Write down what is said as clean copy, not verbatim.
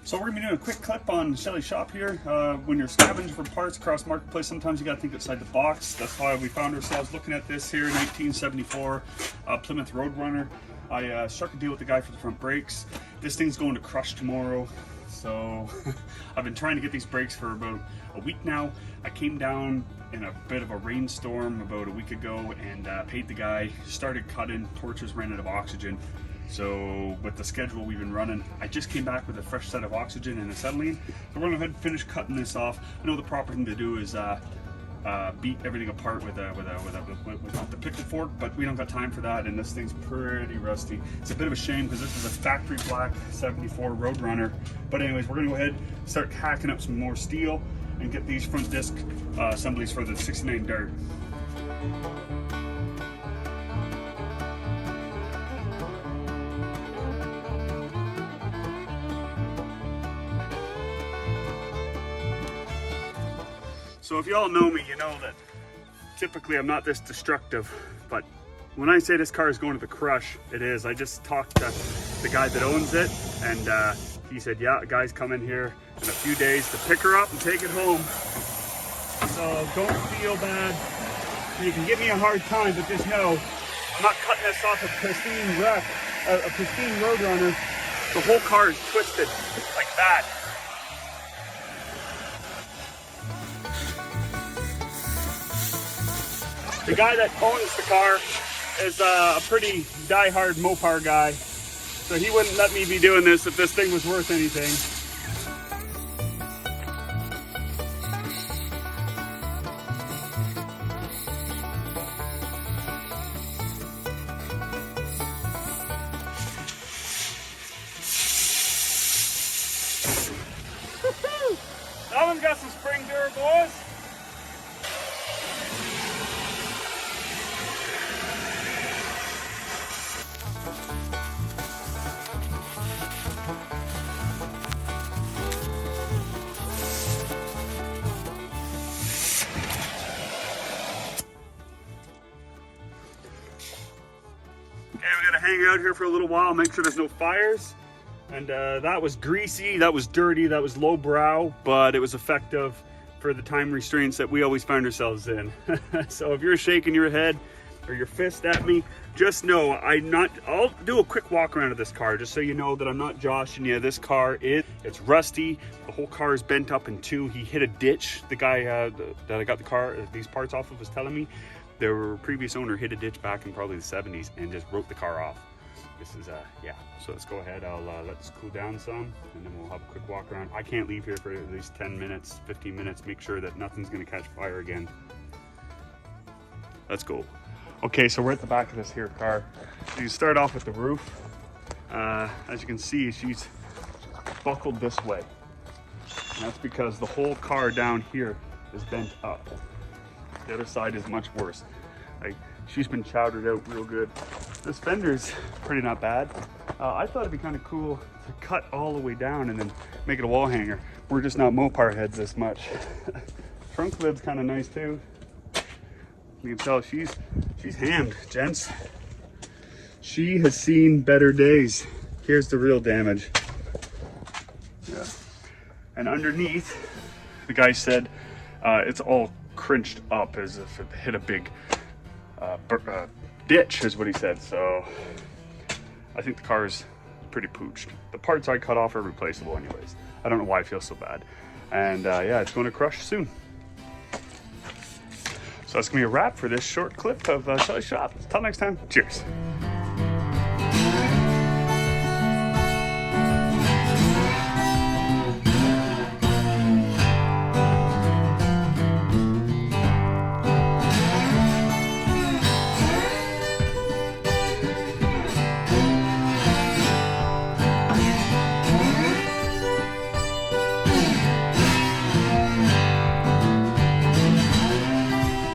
So we're going to be doing a quick clip on Schellys shop here. When you're scavenging for parts across Marketplace, sometimes you got to think outside the box. That's why we found ourselves looking at this here, 1974 Plymouth RoadRunner. I struck a deal with the guy for the front brakes. This thing's going to crush tomorrow. So I've been trying to get these brakes for about a week now. I came down in a bit of a rainstorm about a week ago and paid the guy, started cutting, torches ran out of oxygen. So with the schedule we've been running, I just came back with a fresh set of oxygen and acetylene. So we're gonna go ahead and finish cutting this off. I know the proper thing to do is beat everything apart with the pickle fork, but we don't got time for that, and this thing's pretty rusty. It's a bit of a shame because this is a factory black 74 RoadRunner. But anyways, we're gonna go ahead and start hacking up some more steel and get these front disc assemblies for the 69 Dart. So if y'all know me, you know that typically I'm not this destructive, but when I say this car is going to the crush, it is. I just talked to the guy that owns it, and he said, yeah, a guy's coming here in a few days to pick her up and take it home. So don't feel bad. You can give me a hard time, but just know I'm not cutting this off a pristine wreck, a pristine RoadRunner. The whole car is twisted like that. The guy that owns the car is a pretty die-hard mopar guy, so he wouldn't let me be doing this if this thing was worth anything. That one's got some spring to her, boys. We gotta hang out here for a little while, make sure there's no fires. And that was greasy, that was dirty, that was lowbrow, but it was effective for the time restraints that we always find ourselves in. So if you're shaking your head or your fist at me, just know I'll do a quick walk around of this car just so you know that I'm not joshing you. This car it's rusty. The whole car is bent up in two. He hit a ditch. The guy that I got these parts off of was telling me their previous owner hit a ditch back in probably the 70s and just wrote the car off. This is yeah, so let's go ahead. I'll let this cool down some, and then we'll have a quick walk around. I can't leave here for at least 10 minutes, 15 minutes, make sure that nothing's gonna catch fire again. Let's go. Okay, so we're at the back of this here car. So you start off with the roof. As you can see, she's buckled this way. And that's because the whole car down here is bent up. The other side is much worse. Like, she's been chowdered out real good. This fender's pretty not bad. I thought it'd be kind of cool to cut all the way down and then make it a wall hanger. We're just not mopar heads this much. Trunk lid's kind of nice too. You can tell she's hammed, gents. She has seen better days. Here's the real damage. Yeah. And underneath, the guy said it's all crinched up as if it hit a big ditch, is what he said. So I think the car is pretty pooched. The parts I cut off are replaceable anyways. I don't know why I feel so bad. And yeah, it's going to crush soon. So that's gonna be a wrap for this short clip of Schellys shop. Until next time, cheers.